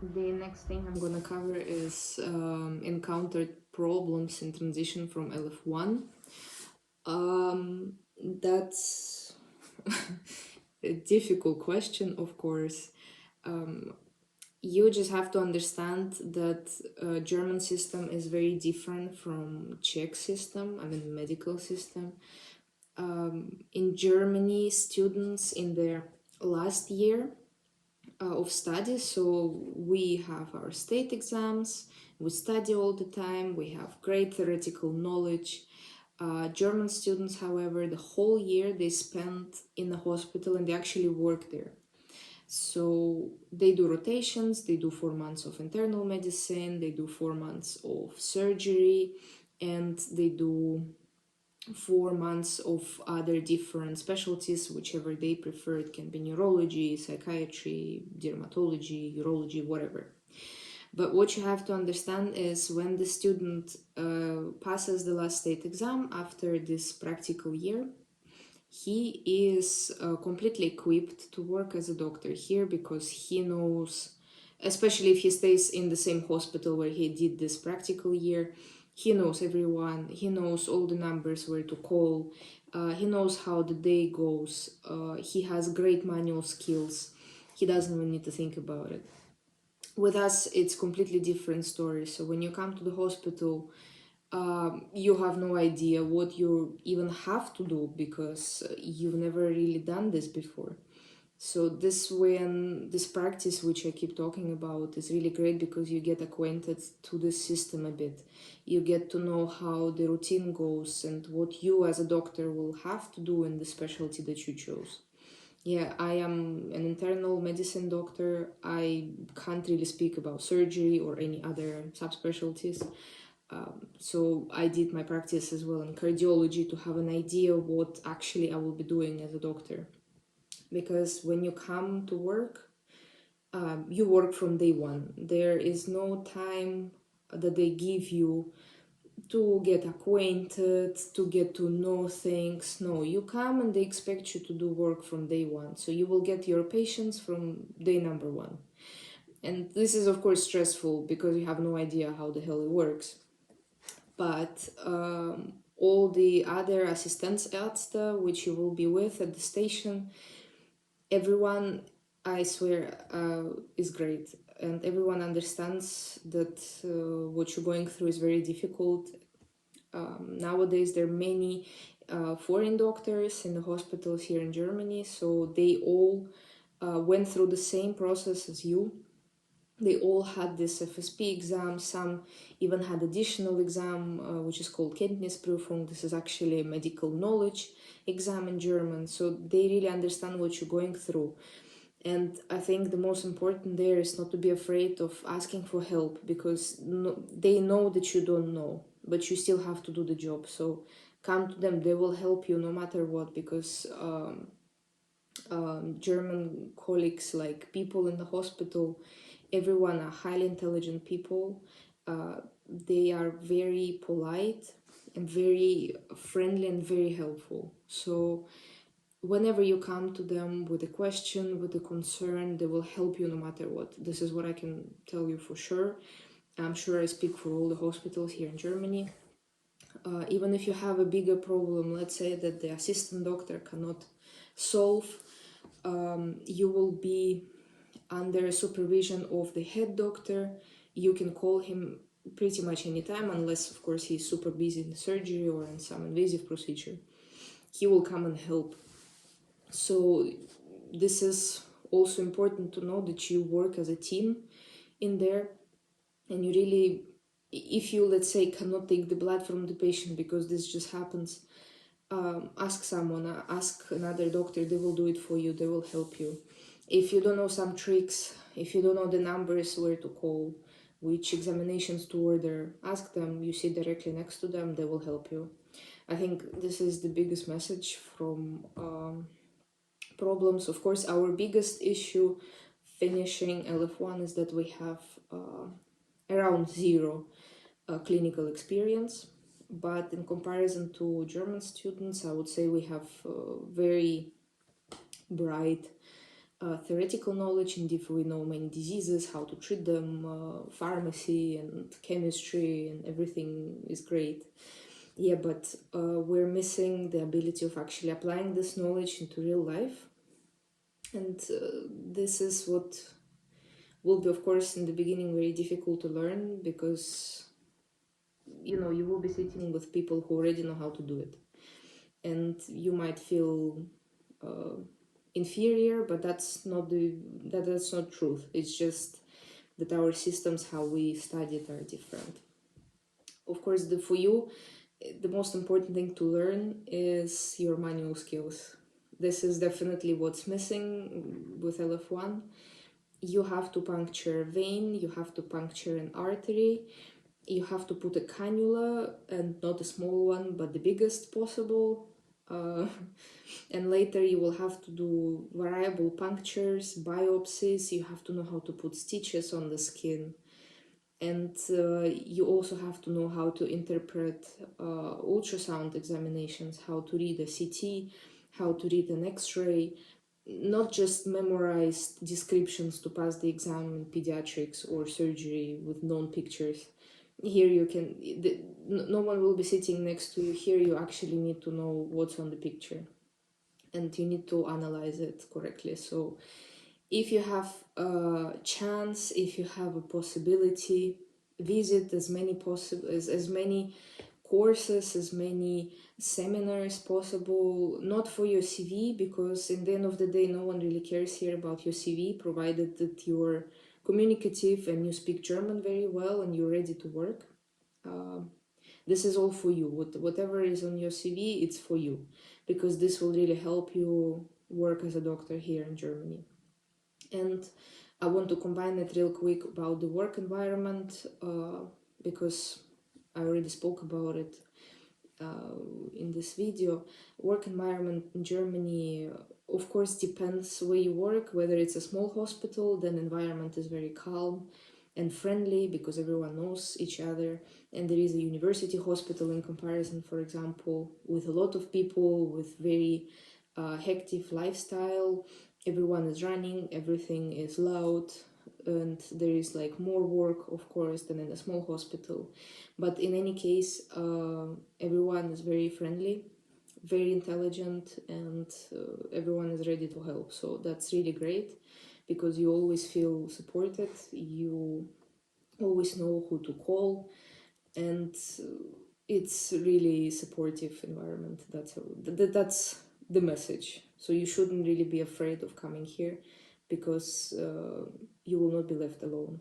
The next thing I'm gonna cover is encountered problems in transition from LF1. That's a difficult question, of course. Um, you just have to understand that German system is very different from Czech system, I mean medical system. In Germany, students in their last year of study, so we have our state exams, we study all the time, we have great theoretical knowledge. German students, however, the whole year they spend in a hospital and they actually work there. So they do rotations, they do 4 months of internal medicine, they do 4 months of surgery, and they do 4 months of other different specialties, whichever they prefer. It can be neurology, psychiatry, dermatology, urology, whatever. But what you have to understand is when the student passes the last state exam after this practical year, he is completely equipped to work as a doctor here because he knows, especially if he stays in the same hospital where he did this practical year, he knows everyone, he knows all the numbers where to call, he knows how the day goes, he has great manual skills, he doesn't even need to think about it. With us, it's completely different story. So when you come to the hospital, you have no idea what you even have to do because you've never really done this before. So this practice which I keep talking about is really great because you get acquainted to the system a bit. You get to know how the routine goes and what you as a doctor will have to do in the specialty that you chose. Yeah, I am an internal medicine doctor. I can't really speak about surgery or any other subspecialties. So I did my practice as well in cardiology to have an idea what actually I will be doing as a doctor. Because when you come to work, you work from day one. There is no time that they give you to get acquainted, to get to know things. No, you come and they expect you to do work from day one. So you will get your patients from day number one. And this is, of course, stressful because you have no idea how the hell it works. But all the other assistenzärzte which you will be with at the station, everyone, I swear, is great. And everyone understands that what you're going through is very difficult. Nowadays, there are many foreign doctors in the hospitals here in Germany, so they all went through the same process as you. They all had this FSP exam. Some even had additional exam, which is called Kenntnisprüfung. This is actually a medical knowledge exam in German. So they really understand what you're going through. And I think the most important there is not to be afraid of asking for help because they know that you don't know, but you still have to do the job. So come to them, they will help you no matter what, because German colleagues, like people in the hospital, everyone are highly intelligent people. They are very polite and very friendly and very helpful. So whenever you come to them with a question, with a concern, they will help you no matter what. This is what I can tell you for sure. I'm sure I speak for all the hospitals here in Germany. Even if you have a bigger problem, let's say that the assistant doctor cannot solve, you will be under supervision of the head doctor. You can call him pretty much anytime, unless of course he's super busy in surgery or in some invasive procedure. He will come and help. So this is also important to know that you work as a team in there, and you really, if you, let's say, cannot take the blood from the patient because this just happens, ask someone, ask another doctor, they will do it for you, they will help you. If you don't know some tricks, if you don't know the numbers where to call, which examinations to order, ask them. You sit directly next to them, they will help you. I think this is the biggest message from problems. Of course, our biggest issue finishing LF1 is that we have around zero clinical experience. But in comparison to German students, I would say we have very bright theoretical knowledge, and if we know many diseases, how to treat them, pharmacy and chemistry and everything is great. Yeah, but we're missing the ability of actually applying this knowledge into real life. And this is what will be, of course, in the beginning very difficult to learn, because you know you will be sitting with people who already know how to do it, and you might feel inferior, but that's not truth. It's just that our systems, how we study it, are different. Of course, for you, the most important thing to learn is your manual skills. This is definitely what's missing with LF1. You have to puncture a vein, you have to puncture an artery, you have to put a cannula, and not a small one, but the biggest possible. And later you will have to do variable punctures, biopsies, you have to know how to put stitches on the skin. And you also have to know how to interpret ultrasound examinations, how to read a CT, how to read an X-ray, not just memorize descriptions to pass the exam in pediatrics or surgery with known pictures. Here you can, no one will be sitting next to you. Here you actually need to know what's on the picture, and you need to analyze it correctly. So if you have a chance, if you have a possibility, visit as many as many courses, as many seminars possible. Not for your CV, because in the end of the day no one really cares here about your CV, provided that you're communicative and you speak German very well and you're ready to work. This is all for you. Whatever is on your CV, it's for you, because this will really help you work as a doctor here in Germany. And I want to combine it real quick about the work environment, because I already spoke about it in this video. Work environment in Germany, of course, depends where you work. Whether it's a small hospital, then environment is very calm and friendly because everyone knows each other. And there is a university hospital in comparison, for example, with a lot of people, with very hectic lifestyle. Everyone is running, everything is loud, and there is like more work, of course, than in a small hospital. But in any case, everyone is very friendly, very intelligent, and everyone is ready to help. So that's really great, because you always feel supported, you always know who to call, and it's really supportive environment. That's the message. So you shouldn't really be afraid of coming here, because you will not be left alone.